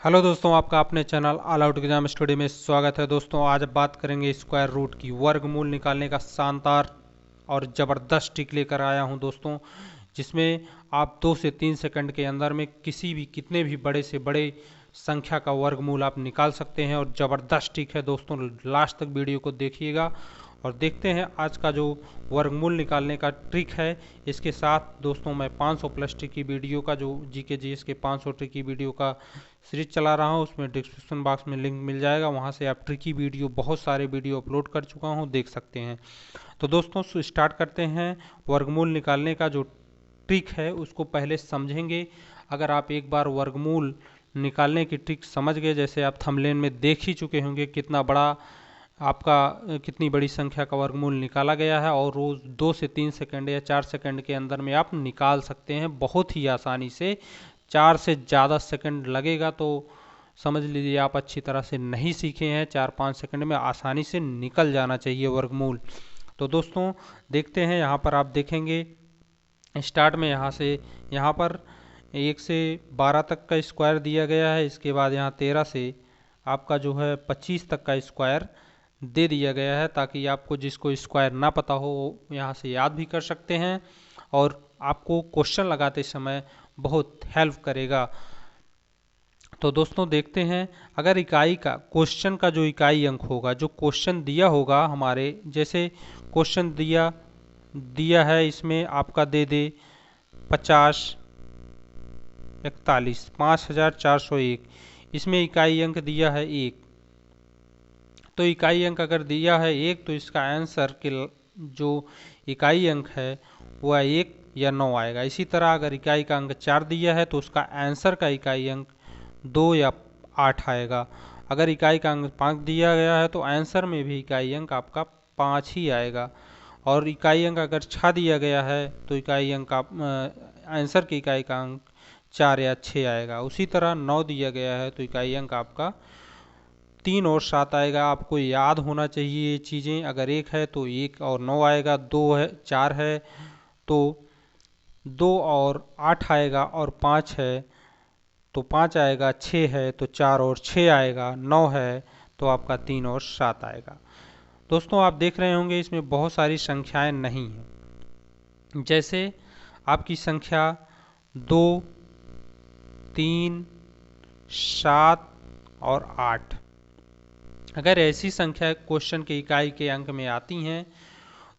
Hello दोस्तों, आपका अपने channel all out exam study में स्वागत है। दोस्तों आज बात करेंगे स्क्वायर रूट की। वर्गमूल निकालने का शानदार और ज़बरदस्त ट्रिक लेकर आया हूं दोस्तों, जिसमें आप 2 से 3 सेकंड के अंदर में कितने भी बड़े से बड़े संख्या का वर्गमूल आप निकाल सकते हैं। और ज़बरदस्त ट्रिक है दोस्तों, लास्ट तक वीडियो को देखिएगा और देखते हैं आज का जो वर्गमूल निकालने का ट्रिक है। इसके साथ दोस्तों मैं 500 प्लस ट्रिक की वीडियो का जो जीके जीएस के 500 ट्रिक की वीडियो का सीरीज चला रहा हूँ, उसमें डिस्क्रिप्शन बॉक्स में लिंक मिल जाएगा, वहाँ से आप ट्रिकी वीडियो बहुत सारे वीडियो अपलोड कर चुका हूँ, देख सकते हैं। तो दोस्तों स्टार्ट करते हैं। वर्गमूल निकालने का जो ट्रिक है उसको पहले समझेंगे। अगर आप एक बार वर्गमूल निकालने की ट्रिक समझ गए, जैसे आप थंबनेल में देख ही चुके होंगे कितना बड़ा आपका कितनी बड़ी संख्या का वर्गमूल निकाला गया है, और रोज़ 2 से 3 सेकंड या 4 सेकंड के अंदर में आप निकाल सकते हैं बहुत ही आसानी से। 4 से ज़्यादा सेकंड लगेगा तो समझ लीजिए आप अच्छी तरह से नहीं सीखे हैं। 4-5 सेकंड में आसानी से निकल जाना चाहिए वर्गमूल। तो दोस्तों देखते हैं, यहाँ पर आप देखेंगे स्टार्ट में यहाँ पर 1 से 12 तक का स्क्वायर दिया गया है। इसके बाद यहाँ 13 से आपका जो है 25 तक का स्क्वायर दे दिया गया है, ताकि आपको जिसको स्क्वायर ना पता हो वो यहाँ से याद भी कर सकते हैं और आपको क्वेश्चन लगाते समय बहुत हेल्प करेगा। तो दोस्तों देखते हैं, अगर इकाई का क्वेश्चन का जो इकाई अंक होगा, जो क्वेश्चन दिया होगा हमारे, जैसे क्वेश्चन दिया है, इसमें आपका दे दे 50 41 5401, इसमें इकाई अंक दिया है 1। तो इकाई अंक अगर दिया है 1 तो इसका आंसर के जो इकाई अंक है वह 1 या 9 आएगा। इसी तरह अगर इकाई का अंक 4 दिया है तो उसका आंसर का इकाई अंक 2 या 8 आएगा। अगर इकाई का अंक 5 दिया गया है तो आंसर में भी इकाई अंक आपका 5 ही आएगा। और इकाई अंक अगर 6 दिया गया है तो इकाई अंक आंसर की इकाई का अंक 4 या 6 आएगा। उसी तरह 9 दिया गया है तो इकाई अंक आपका 3 और 7 आएगा। आपको याद होना चाहिए ये चीज़ें। अगर 1 है तो 1 और 9 आएगा, 2 है 4 है तो 2 और 8 आएगा, और 5 है तो 5 आएगा, 6 है तो 4 और 6 आएगा, 9 है तो आपका 3 और 7 आएगा। दोस्तों आप देख रहे होंगे इसमें बहुत सारी संख्याएं नहीं हैं, जैसे आपकी संख्या 2, 3, 7 और 8। अगर ऐसी संख्या क्वेश्चन के इकाई के अंक में आती हैं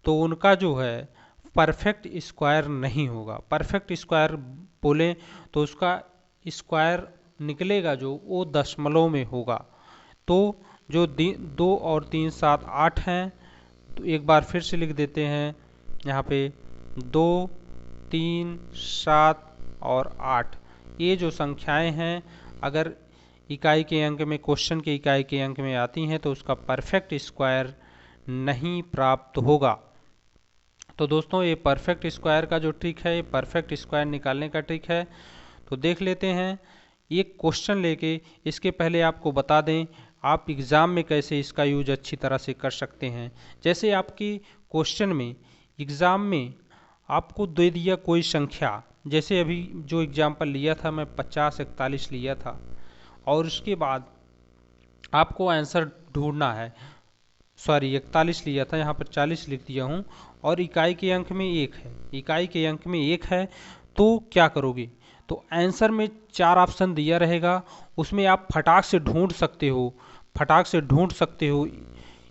तो उनका जो है परफेक्ट स्क्वायर नहीं होगा। परफेक्ट स्क्वायर बोलें तो उसका स्क्वायर निकलेगा जो वो दशमलव में होगा। तो जो 2 और 3 7 8 हैं, तो एक बार फिर से लिख देते हैं यहाँ पे 2, 3, 7 और 8। ये जो संख्याएं हैं अगर इकाई के अंक में, क्वेश्चन के इकाई के अंक में आती हैं तो उसका परफेक्ट स्क्वायर नहीं प्राप्त होगा। तो दोस्तों ये परफेक्ट स्क्वायर का जो ट्रिक है, ये परफेक्ट स्क्वायर निकालने का ट्रिक है। तो देख लेते हैं एक क्वेश्चन लेके। इसके पहले आपको बता दें आप एग्ज़ाम में कैसे इसका यूज अच्छी तरह से कर सकते हैं। जैसे आपकी क्वेश्चन में एग्ज़ाम में आपको दे दिया कोई संख्या, जैसे अभी जो एग्जाम्पल लिया था मैं 50-41 लिया था, और उसके बाद आपको आंसर ढूंढना है। सॉरी 41 लिया था, यहाँ पर 40 लिख दिया हूँ, और इकाई के अंक में 1 है। इकाई के अंक में 1 है तो क्या करोगे, तो आंसर में 4 ऑप्शन दिया रहेगा, उसमें आप फटाक से ढूंढ सकते हो। फटाक से ढूंढ सकते हो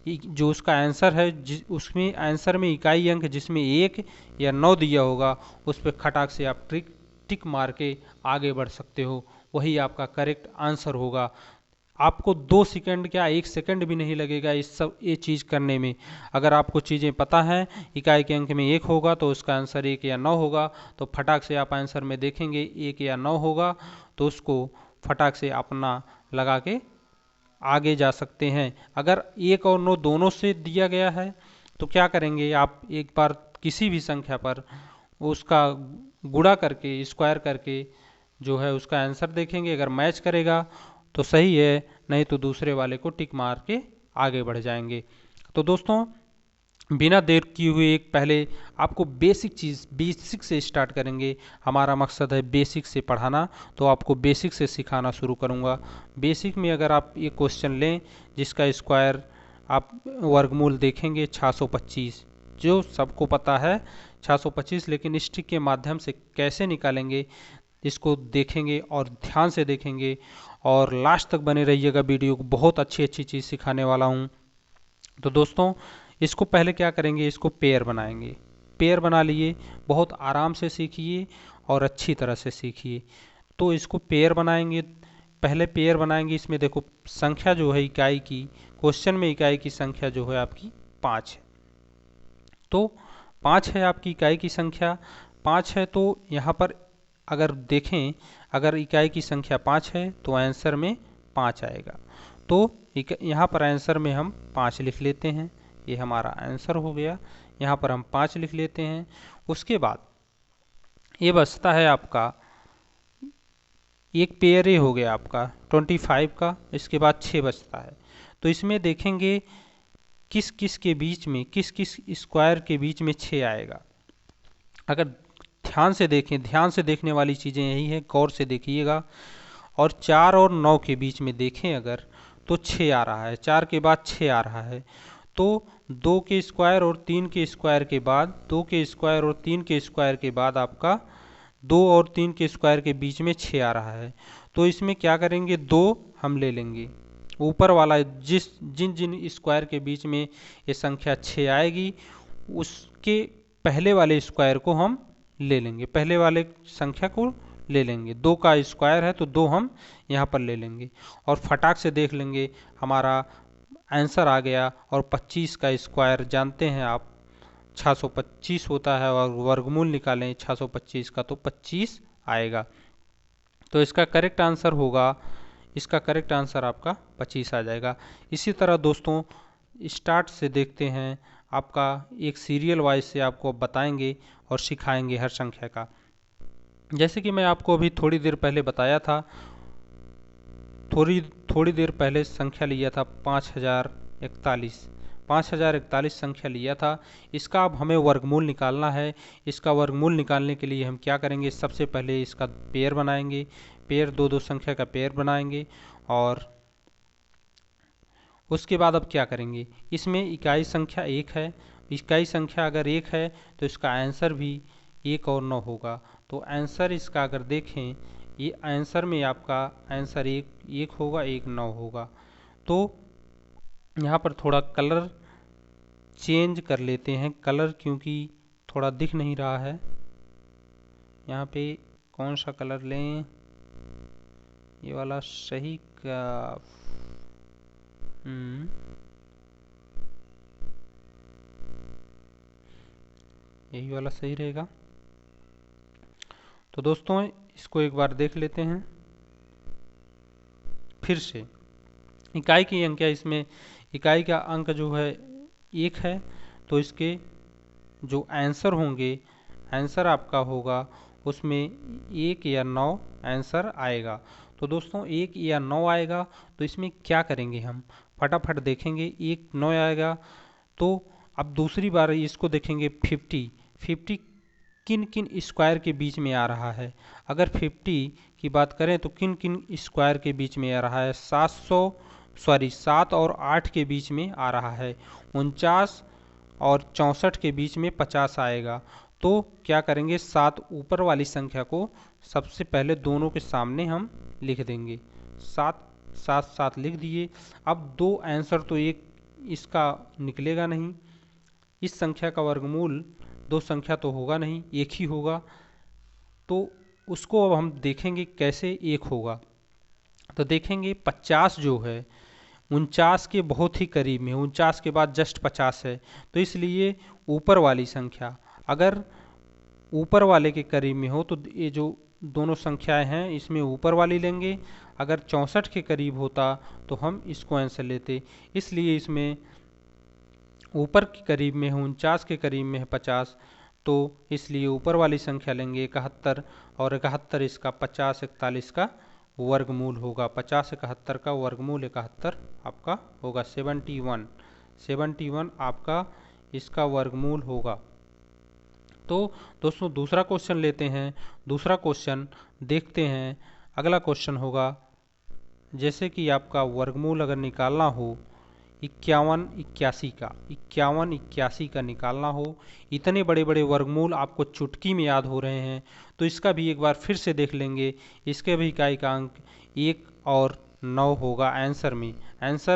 जो उसका आंसर है, उसमें आंसर में इकाई अंक जिसमें 1 या 9 दिया होगा, उस पर खटाक से आप टिक मार के आगे बढ़ सकते हो। वही आपका करेक्ट आंसर होगा। आपको 2 सेकंड क्या 1 सेकंड भी नहीं लगेगा ये चीज़ करने में। अगर आपको चीज़ें पता हैं, इकाई के अंक में 1 होगा तो उसका आंसर 1 या 9 होगा, तो फटाक से आप आंसर में देखेंगे 1 या 9 होगा तो उसको फटाक से अपना लगा के आगे जा सकते हैं। अगर 1 और 9 दोनों से दिया गया है तो क्या करेंगे, आप एक बार किसी भी संख्या पर उसका गुणा करके, स्क्वायर करके जो है उसका आंसर देखेंगे। अगर मैच करेगा तो सही है, नहीं तो दूसरे वाले को टिक मार के आगे बढ़ जाएंगे। तो दोस्तों बिना देर किए हुए एक पहले आपको बेसिक से स्टार्ट करेंगे। हमारा मकसद है बेसिक से पढ़ाना, तो आपको बेसिक से सिखाना शुरू करूँगा। बेसिक में अगर आप ये क्वेश्चन लें जिसका स्क्वायर आप वर्गमूल देखेंगे 625, जो सबको पता है 625, लेकिन स्टिक के माध्यम से कैसे निकालेंगे इसको देखेंगे और ध्यान से देखेंगे और लास्ट तक बने रहिएगा। वीडियो को बहुत अच्छी चीज़ सिखाने वाला हूँ। तो दोस्तों इसको पहले क्या करेंगे, इसको पेयर बनाएंगे। पेयर बना लिए, बहुत आराम से सीखिए और अच्छी तरह से सीखिए। तो इसको पेयर बनाएंगे, पहले पेयर बनाएंगे। इसमें देखो संख्या जो है इकाई की, क्वेश्चन में इकाई की संख्या जो है आपकी 5 है। तो 5 है आपकी इकाई की संख्या, 5 है। तो यहाँ पर अगर देखें, अगर इकाई की संख्या 5 है तो आंसर में 5 आएगा। तो यहाँ पर आंसर में हम 5 लिख लेते हैं, ये हमारा आंसर हो गया। यहाँ पर हम 5 लिख लेते हैं। उसके बाद ये बचता है आपका एक पेयर, हो गया आपका 25 का। इसके बाद 6 बचता है। तो इसमें देखेंगे किस किस के बीच में, किस किस स्क्वायर के बीच में 6 आएगा। अगर ध्यान से देखें, ध्यान से देखने वाली चीज़ें यही है, गौर से देखिएगा। और 4 और 9 के बीच में देखें अगर, तो 6 आ रहा है, 4 के बाद 6 आ रहा है। तो 2 के स्क्वायर और 3 के स्क्वायर के बाद, 2 के स्क्वायर और 3 के स्क्वायर के बाद आपका 2 और 3 के स्क्वायर के बीच में 6 आ रहा है। तो इसमें क्या करेंगे, 2 हम ले लेंगे। ऊपर वाला जिन जिन स्क्वायर के बीच में ये संख्या 6 आएगी, उसके पहले वाले स्क्वायर को हम ले लेंगे, पहले वाले संख्या को ले लेंगे। 2 का स्क्वायर है तो 2 हम यहाँ पर ले लेंगे और फटाक से देख लेंगे हमारा आंसर आ गया। और 25 का स्क्वायर जानते हैं आप 625 होता है, और वर्गमूल निकालें 625 का तो 25 आएगा। तो इसका करेक्ट आंसर होगा, इसका करेक्ट आंसर आपका 25 आ जाएगा। इसी तरह दोस्तों स्टार्ट से देखते हैं, आपका एक सीरियल वाइज से आपको बताएंगे और सिखाएंगे हर संख्या का। जैसे कि मैं आपको अभी थोड़ी देर पहले बताया था, थोड़ी देर पहले संख्या लिया था 5041 संख्या लिया था। इसका अब हमें वर्गमूल निकालना है। इसका वर्गमूल निकालने के लिए हम क्या करेंगे, सबसे पहले इसका पेयर बनाएंगे। पेयर दो संख्या का पेयर बनाएंगे और उसके बाद अब क्या करेंगे, इसमें इकाई संख्या 1 है। इकाई संख्या अगर 1 है तो इसका आंसर भी 1 और 9 होगा। तो आंसर इसका अगर देखें, ये आंसर में आपका आंसर 1 होगा, 1 9 होगा। तो यहाँ पर थोड़ा कलर चेंज कर लेते हैं, कलर क्योंकि थोड़ा दिख नहीं रहा है। यहाँ पे कौन सा कलर लें, ये वाला सही का, यही वाला सही रहेगा। तो दोस्तों इसको एक बार देख लेते हैं फिर से। इकाई की संख्या, इसमें इकाई का अंक जो है 1 है, तो इसके जो आंसर होंगे, आंसर आपका होगा उसमें 1 या 9 आंसर आएगा। तो दोस्तों 1 या 9 आएगा, तो इसमें क्या करेंगे, हम फटाफट देखेंगे। 1 9 आएगा, तो अब दूसरी बार इसको देखेंगे 50 किन किन स्क्वायर के बीच में आ रहा है। अगर 50 की बात करें तो किन किन स्क्वायर के बीच में आ रहा है, 7 और 8 के बीच में आ रहा है। 49 और 64 के बीच में 50 आएगा। तो क्या करेंगे, 7 ऊपर वाली संख्या को सबसे पहले दोनों के सामने हम लिख देंगे। 7 लिख दिए। अब 2 आंसर तो एक इसका निकलेगा नहीं, इस संख्या का वर्गमूल 2 संख्या तो होगा नहीं, 1 ही होगा। तो उसको अब हम देखेंगे कैसे 1 होगा। तो देखेंगे 50 जो है 49 के बहुत ही करीब में, 49 के बाद जस्ट 50 है। तो इसलिए ऊपर वाली संख्या अगर ऊपर वाले के करीब में हो तो ये जो दोनों संख्याएं हैं इसमें ऊपर वाली लेंगे। अगर 64 के करीब होता तो हम इसको आंसर लेते। इसलिए इसमें ऊपर के करीब में है 49, के करीब में है 50, तो इसलिए ऊपर वाली संख्या लेंगे 71, और 71 इसका 50 41 का वर्गमूल होगा। 50 71 का वर्गमूल 71 आपका होगा 71 आपका इसका वर्गमूल होगा। तो दोस्तों दूसरा क्वेश्चन लेते हैं। दूसरा क्वेश्चन देखते हैं। अगला क्वेश्चन होगा, जैसे कि आपका वर्गमूल अगर निकालना हो 51 81 का निकालना हो, इतने बड़े बड़े वर्गमूल आपको चुटकी में याद हो रहे हैं, तो इसका भी एक बार फिर से देख लेंगे। इसके भी इकाई का अंक 1 और 9 होगा। आंसर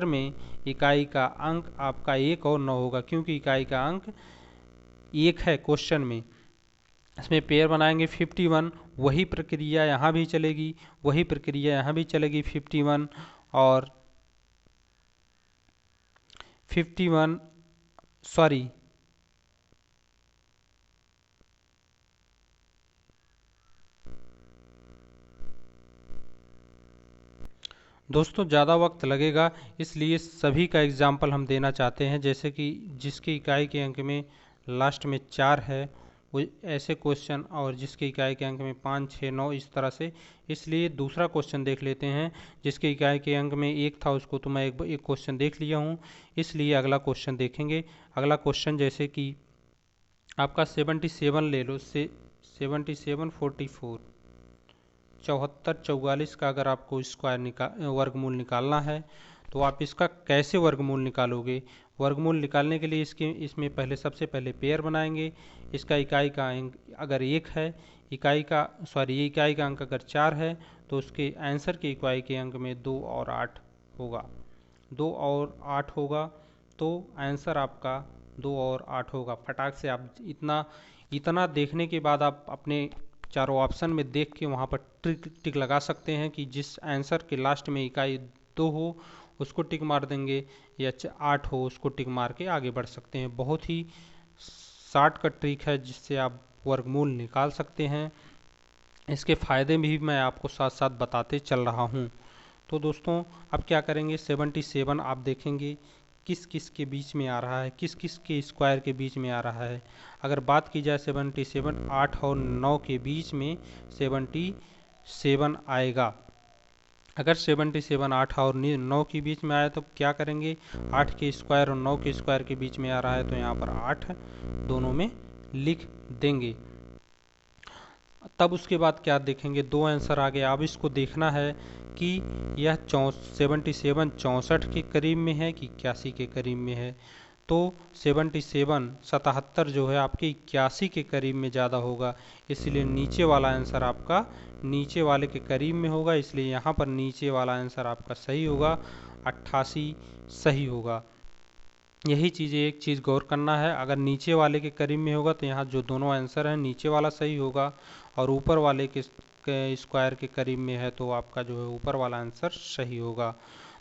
में इकाई का अंक आपका 1 और 9 होगा, क्योंकि इकाई का अंक 1 है क्वेश्चन में। इसमें पेयर बनाएंगे 51, वही प्रक्रिया यहाँ भी चलेगी, वही प्रक्रिया यहाँ भी चलेगी। 51 और 51 सॉरी दोस्तों ज़्यादा वक्त लगेगा, इसलिए सभी का एग्जाम्पल हम देना चाहते हैं। जैसे कि जिसकी इकाई के अंक में लास्ट में 4 है वो ऐसे क्वेश्चन, और जिसकी इकाई के अंक में 5 6 9 इस तरह से। इसलिए दूसरा क्वेश्चन देख लेते हैं। जिसके इकाई के अंक में 1 था उसको तो मैं एक क्वेश्चन देख लिया हूँ, इसलिए अगला क्वेश्चन देखेंगे। अगला क्वेश्चन जैसे कि आपका 77 ले लो, 77 44 74 44 का अगर आपको स्क्वायर वर्गमूल निकालना है, तो आप इसका कैसे वर्गमूल निकालोगे? वर्गमूल निकालने के लिए इसमें सबसे पहले पेयर बनाएंगे। इसका इकाई का अंक अगर 1 है, ये इकाई का अंक अगर 4 है, तो उसके आंसर की इकाई के अंक में 2 और 8 होगा। 2 और 8 होगा, तो आंसर आपका 2 और 8 होगा। फटाक से आप इतना देखने के बाद आप अपने चारों ऑप्शन में देख के वहाँ पर टिक लगा सकते हैं कि जिस आंसर के लास्ट में इकाई 2 हो उसको टिक मार देंगे, या 8 हो उसको टिक मार के आगे बढ़ सकते हैं। बहुत ही शॉर्टकट ट्रिक है जिससे आप वर्गमूल निकाल सकते हैं। इसके फ़ायदे भी मैं आपको साथ साथ बताते चल रहा हूँ। तो दोस्तों अब क्या करेंगे, 77 आप देखेंगे किस किस के बीच में आ रहा है, किस किस के स्क्वायर के बीच में आ रहा है। अगर बात की जाए 77 8 और 9 के बीच में 77 आएगा। अगर 77 8 और 9 के बीच में आया तो क्या करेंगे, 8 के स्क्वायर और 9 के स्क्वायर के बीच में आ रहा है तो यहाँ पर 8 दोनों में लिख देंगे। तब उसके बाद क्या देखेंगे, 2 आंसर आ गया। अब इसको देखना है कि यह 77 64 के करीब में है कि 81 के करीब में है। तो 77 जो है आपके 81 के करीब में ज़्यादा होगा, इसलिए नीचे वाला आंसर आपका नीचे वाले के करीब में होगा, इसलिए यहाँ पर नीचे वाला आंसर आपका सही होगा, 88 सही होगा। यही एक चीज़ गौर करना है, अगर नीचे वाले के करीब में होगा तो यहाँ जो दोनों आंसर हैं नीचे वाला सही होगा, और ऊपर वाले के स्क्वायर के करीब में है तो आपका जो है ऊपर वाला आंसर सही होगा।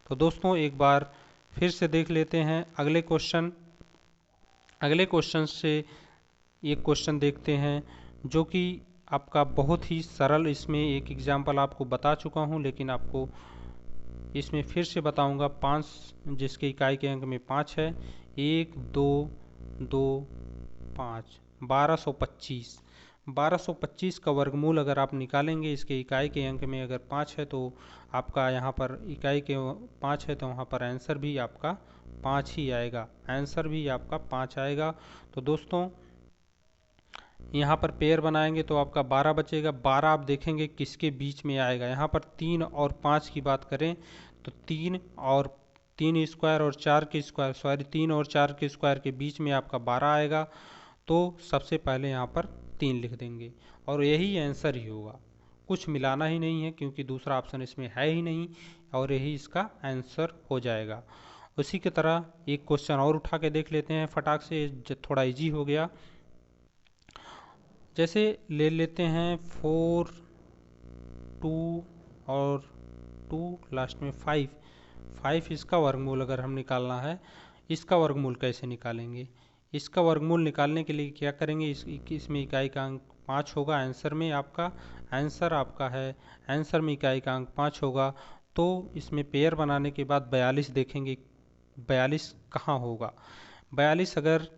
तो दोस्तों एक बार फिर से देख लेते हैं अगले क्वेश्चन से एक क्वेश्चन देखते हैं जो कि आपका बहुत ही सरल। इसमें एक एग्जाम्पल आपको बता चुका हूँ, लेकिन आपको इसमें फिर से बताऊंगा। 5 जिसके इकाई के अंक में 5 है, 1 2 2 5 1225 का वर्गमूल अगर आप निकालेंगे, इसके इकाई के अंक में अगर 5 है तो आपका यहाँ पर इकाई के 5 है तो वहाँ पर आंसर भी आपका 5 ही आएगा, आंसर भी आपका 5 आएगा। तो दोस्तों यहाँ पर पेयर बनाएंगे तो आपका 12 बचेगा। 12 आप देखेंगे किसके बीच में आएगा, यहाँ पर 3 और 5 की बात करें तो 3 स्क्वायर और 4 के स्क्वायर 3 और 4 के स्क्वायर के बीच में आपका 12 आएगा। तो सबसे पहले यहाँ पर 3 लिख देंगे और यही आंसर ही होगा, कुछ मिलाना ही नहीं है क्योंकि दूसरा ऑप्शन इसमें है ही नहीं, और यही इसका आंसर हो जाएगा। उसी की तरह एक क्वेश्चन और उठा के देख लेते हैं फटाक से, थोड़ा इजी हो गया। जैसे ले लेते हैं 4 2 और 2 लास्ट में 5 इसका वर्गमूल अगर हम निकालना है, इसका वर्गमूल कैसे निकालेंगे? इसका वर्गमूल निकालने के लिए क्या करेंगे, इसमें इकाई का अंक 5 होगा। आंसर में इकाई का अंक 5 होगा। तो इसमें पेयर बनाने के बाद 42 देखेंगे, 42 कहाँ होगा। 42 अगर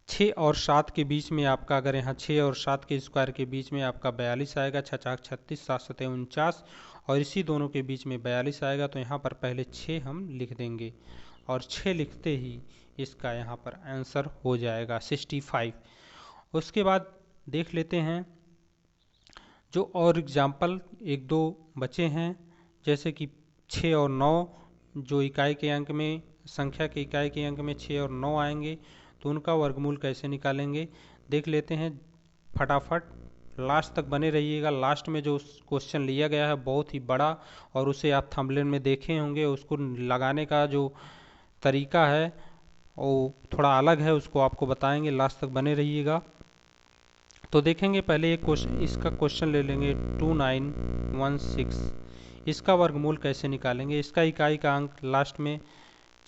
6 और 7 के बीच में आपका, अगर यहाँ 6 और 7 के स्क्वायर के बीच में आपका 42 आएगा, 6 4 36 7 7 49, और इसी दोनों के बीच में 42 आएगा। तो यहाँ पर पहले 6 हम लिख देंगे और 6 लिखते ही इसका यहाँ पर आंसर हो जाएगा 65। उसके बाद देख लेते हैं जो और एग्जाम्पल एक दो बचे हैं, जैसे कि 6 और 9, जो इकाई के अंक में, संख्या के इकाई के अंक में 6 और 9 आएंगे, तो उनका वर्गमूल कैसे निकालेंगे देख लेते हैं फटाफट। लास्ट तक बने रहिएगा। लास्ट में जो क्वेश्चन लिया गया है बहुत ही बड़ा, और उसे आप थंबनेल में देखे होंगे, उसको लगाने का जो तरीका है वो थोड़ा अलग है, उसको आपको बताएंगे। लास्ट तक बने रहिएगा। तो देखेंगे पहले एक क्वेश्चन, इसका क्वेश्चन ले लेंगे 2916। इसका वर्गमूल कैसे निकालेंगे। इसका इकाई का अंक लास्ट में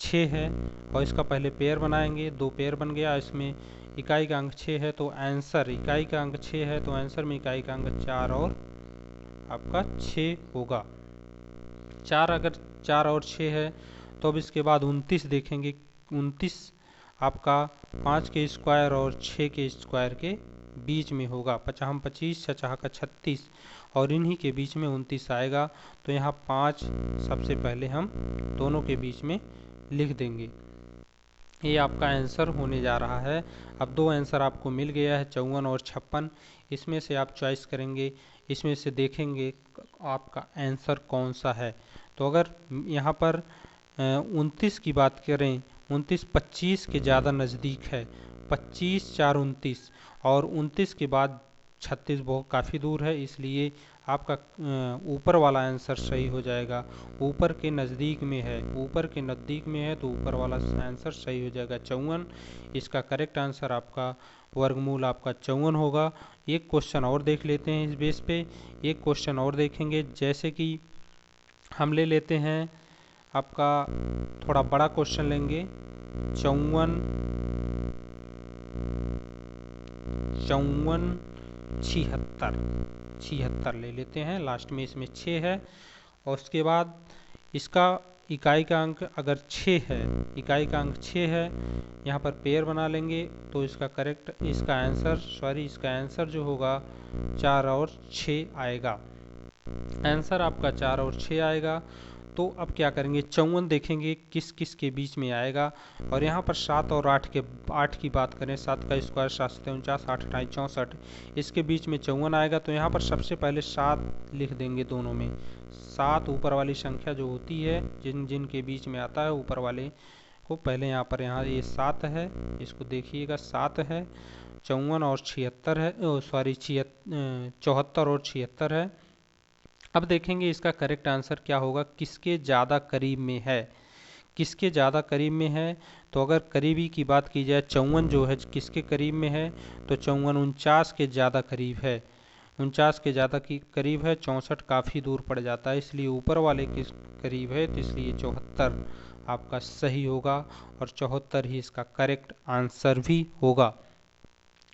6 है, और इसका पहले पेयर बनाएंगे, 2 पेयर बन गया। इसमें इकाई का अंक 6 है, तो आंसर, इकाई का अंक 6 है तो आंसर में इकाई का अंक 4 और आपका 6 होगा। 4 अगर 4 और 6 है तो अब इसके बाद 29 देखेंगे। 29 आपका 5 के स्क्वायर और 6 के स्क्वायर के बीच में होगा। 55 25 छछा का 36, और इन्हीं के बीच में 29 आएगा। तो यहाँ 5 सबसे पहले हम दोनों के बीच में लिख देंगे। ये आपका आंसर होने जा रहा है। अब 2 आंसर आपको मिल गया है, 54 और 56। इसमें से आप चॉइस करेंगे, इसमें से देखेंगे आपका आंसर कौन सा है। तो अगर यहाँ पर 29 की बात करें, 29 25 के ज़्यादा नज़दीक है। 25 4 29, और 29 के बाद 36 बहुत काफ़ी दूर है, इसलिए आपका ऊपर वाला आंसर सही हो जाएगा। ऊपर के नज़दीक में है, ऊपर के नज़दीक में है तो ऊपर वाला आंसर सही हो जाएगा 54। इसका करेक्ट आंसर आपका वर्गमूल आपका 54 होगा। एक क्वेश्चन और देख लेते हैं इस बेस पे। एक क्वेश्चन और देखेंगे, जैसे कि हम ले लेते हैं आपका थोड़ा बड़ा क्वेश्चन लेंगे, 54 76 ले लेते हैं। लास्ट में इसमें 6 है, और उसके बाद इसका इकाई का अंक अगर 6 है, इकाई का अंक 6 है, यहाँ पर पेयर बना लेंगे तो इसका करेक्ट, इसका आंसर जो होगा 4 और 6 आएगा। आंसर आपका 4 और 6 आएगा। तो अब क्या करेंगे, 54 देखेंगे किस किस के बीच में आएगा। और यहाँ पर 7 और 8 की बात करें, 7 का स्क्वायर 7 7 49, 8 28 64, इसके बीच में 54 आएगा। तो यहाँ पर सबसे पहले 7 लिख देंगे दोनों में। 7 ऊपर वाली संख्या जो होती है, जिन के बीच में आता है ऊपर वाले को पहले यहाँ पर, यहाँ ये 7 है, इसको देखिएगा 7 है। 54 और 76 है, 74 और 76 है। अब देखेंगे इसका करेक्ट आंसर क्या होगा, किसके ज़्यादा करीब में है, किसके ज़्यादा करीब में है। तो अगर करीबी की बात की जाए, 54 जो है किसके करीब में है, तो 54 49 के ज़्यादा करीब है। 49 के ज़्यादा की करीब है, 64 काफ़ी दूर पड़ जाता है, इसलिए ऊपर वाले के करीब है, तो इसलिए 74 आपका सही होगा, और 74 ही इसका करेक्ट आंसर भी होगा।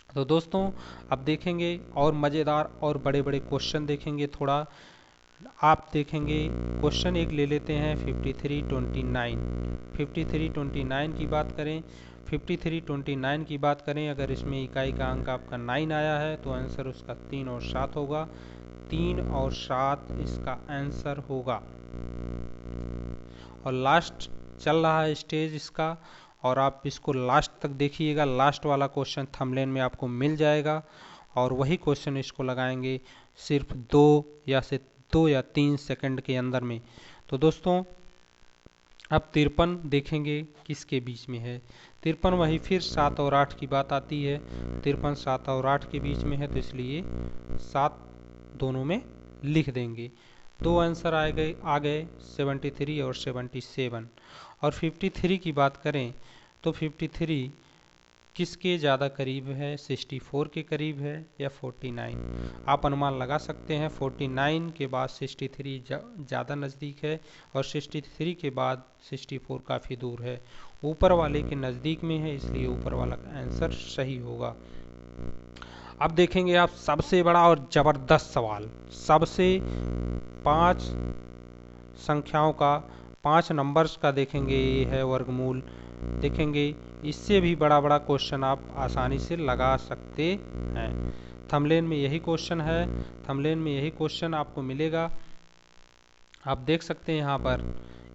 तो दोस्तों अब देखेंगे और मज़ेदार और बड़े बड़े क्वेश्चन देखेंगे। थोड़ा आप देखेंगे क्वेश्चन एक ले लेते हैं 5329। 5329 की बात करें, 5329 की बात करें, अगर इसमें इकाई का अंक आपका 9 आया है तो आंसर उसका 3 और 7 होगा। 3 और 7 इसका आंसर होगा। और लास्ट चल रहा है स्टेज इसका, और आप इसको लास्ट तक देखिएगा। लास्ट वाला क्वेश्चन थंबनेल में आपको मिल जाएगा, और वही क्वेश्चन इसको लगाएंगे सिर्फ 2 या 3 सेकंड के अंदर में। तो दोस्तों अब 53 देखेंगे किसके बीच में है। 53 वही फिर 7 और 8 की बात आती है। 53 7 और 8 के बीच में है, तो इसलिए 7 दोनों में लिख देंगे। 2 आंसर आ गए 73 और 77। और 53 की बात करें तो 53 किसके ज़्यादा करीब है, 64 के करीब है या 49। आप अनुमान लगा सकते हैं 49 के बाद 63 ज़्यादा नज़दीक है, और 63 के बाद 64 काफ़ी दूर है। ऊपर वाले के नज़दीक में है, इसलिए ऊपर वाला का आंसर सही होगा। अब देखेंगे आप सबसे बड़ा और ज़बरदस्त सवाल, सबसे 5 संख्याओं का, 5 नंबर्स का देखेंगे, ये है वर्गमूल देखेंगे। इससे भी बड़ा बड़ा क्वेश्चन आप आसानी से लगा सकते हैं। थंबनेल में यही क्वेश्चन है, थंबनेल में यही क्वेश्चन आपको मिलेगा। आप देख सकते हैं यहाँ पर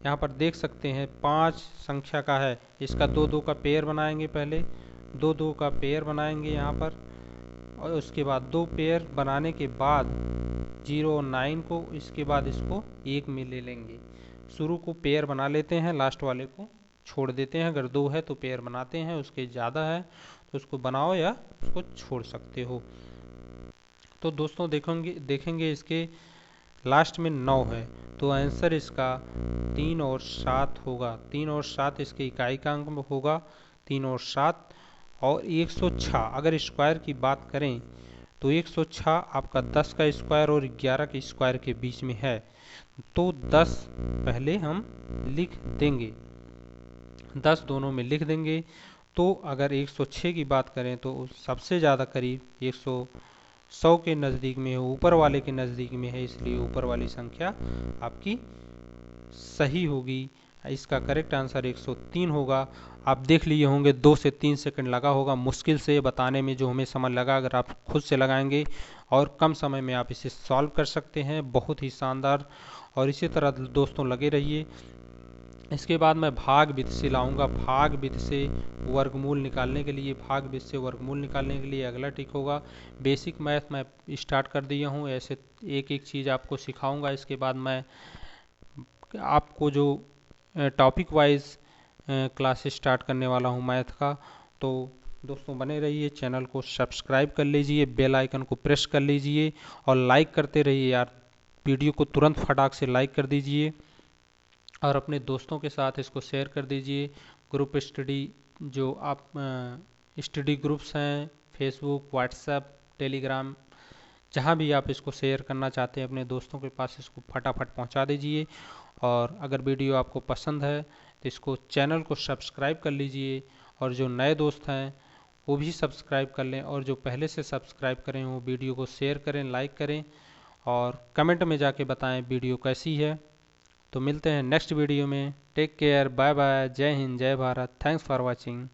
यहाँ पर देख सकते हैं 5 संख्या का है, इसका 2 का पेयर बनाएंगे। पहले 2 का पेयर बनाएंगे यहाँ पर, और उसके बाद 2 पेयर बनाने के बाद 0 और 9 को, इसके बाद इसको 1 में ले लेंगे। शुरू को पेयर बना लेते हैं, लास्ट वाले को छोड़ देते हैं। अगर 2 है तो पेयर बनाते हैं, उसके ज़्यादा है तो उसको बनाओ या उसको छोड़ सकते हो। तो दोस्तों देखेंगे इसके लास्ट में 9 है, तो आंसर इसका 3 और 7 होगा। 3 और 7 इसके इकाई का अंक होगा, 3 और 7। और 106 अगर स्क्वायर की बात करें तो 106 आपका 10 का स्क्वायर और 11 के स्क्वायर के बीच में है, तो 10 पहले हम लिख देंगे, 10 दोनों में लिख देंगे। तो अगर 106 की बात करें तो सबसे ज़्यादा करीब 100 के नज़दीक में है, ऊपर वाले के नज़दीक में है, इसलिए ऊपर वाली संख्या आपकी सही होगी। इसका करेक्ट आंसर 103 होगा। आप देख लिए होंगे 2 से 3 सेकंड लगा होगा मुश्किल से बताने में, जो हमें समय लगा। अगर आप खुद से लगाएंगे और कम समय में आप इसे सॉल्व कर सकते हैं, बहुत ही शानदार। और इसी तरह दोस्तों लगे रहिए। इसके बाद मैं भाग विधि से लाऊंगा। भाग विधि से वर्गमूल निकालने के लिए, भाग विधि से वर्गमूल निकालने के लिए अगला ट्रिक होगा। बेसिक मैथ मैं स्टार्ट कर दिया हूँ, ऐसे एक एक चीज़ आपको सिखाऊंगा। इसके बाद मैं आपको जो टॉपिक वाइज क्लासेस स्टार्ट करने वाला हूँ मैथ का। तो दोस्तों बने रहिए, चैनल को सब्सक्राइब कर लीजिए, बेल आइकन को प्रेस कर लीजिए और लाइक करते रहिए यार। वीडियो को तुरंत फटाक से लाइक कर दीजिए और अपने दोस्तों के साथ इसको शेयर कर दीजिए। ग्रुप स्टडी, जो आप स्टडी ग्रुप्स हैं, फेसबुक, व्हाट्सएप, टेलीग्राम, जहाँ भी आप इसको शेयर करना चाहते हैं अपने दोस्तों के पास, इसको फटाफट पहुँचा दीजिए। और अगर वीडियो आपको पसंद है तो इसको चैनल को सब्सक्राइब कर लीजिए, और जो नए दोस्त हैं वो भी सब्सक्राइब कर लें, और जो पहले से सब्सक्राइब करें वो वीडियो को शेयर करें, लाइक करें और कमेंट में जाके बताएं वीडियो कैसी है। तो मिलते हैं नेक्स्ट वीडियो में। टेक केयर, बाय बाय, जय हिंद, जय भारत, थैंक्स फॉर वॉचिंग।